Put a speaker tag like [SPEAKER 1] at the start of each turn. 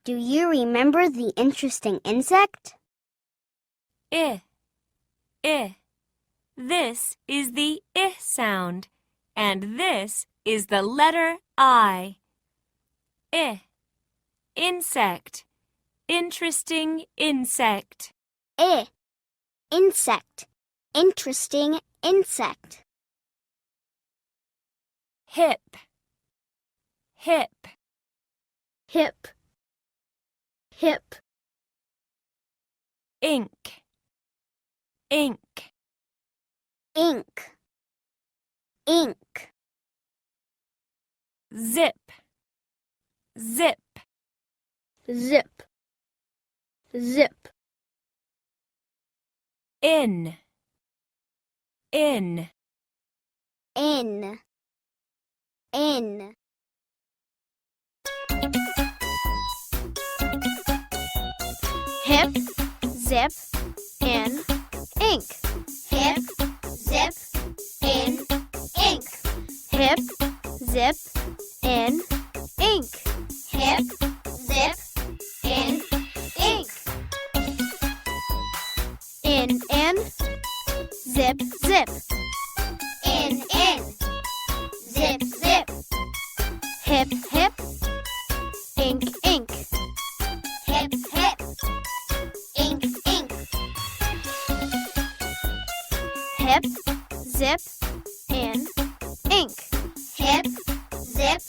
[SPEAKER 1] Do you remember the interesting insect?
[SPEAKER 2] I. This is the I sound, and this is the letter I. Insect. Interesting insect.
[SPEAKER 1] Insect. Interesting insect.
[SPEAKER 2] Hip.
[SPEAKER 1] Hip. Hip.
[SPEAKER 2] Ink. Ink.
[SPEAKER 1] Ink. Ink.
[SPEAKER 2] Zip. Zip.
[SPEAKER 1] Zip. Zip.
[SPEAKER 2] In. In.
[SPEAKER 1] In. Hip, zip, in, ink. Hip, zip, in, ink. Hip, zip, in, ink. Hip, zip, in, ink. In, zip, zip. In, zip, zip. Hip, hip, ink, ink. Hip, hip, ink, ink. Hip, zip, in, ink. Hip, zip,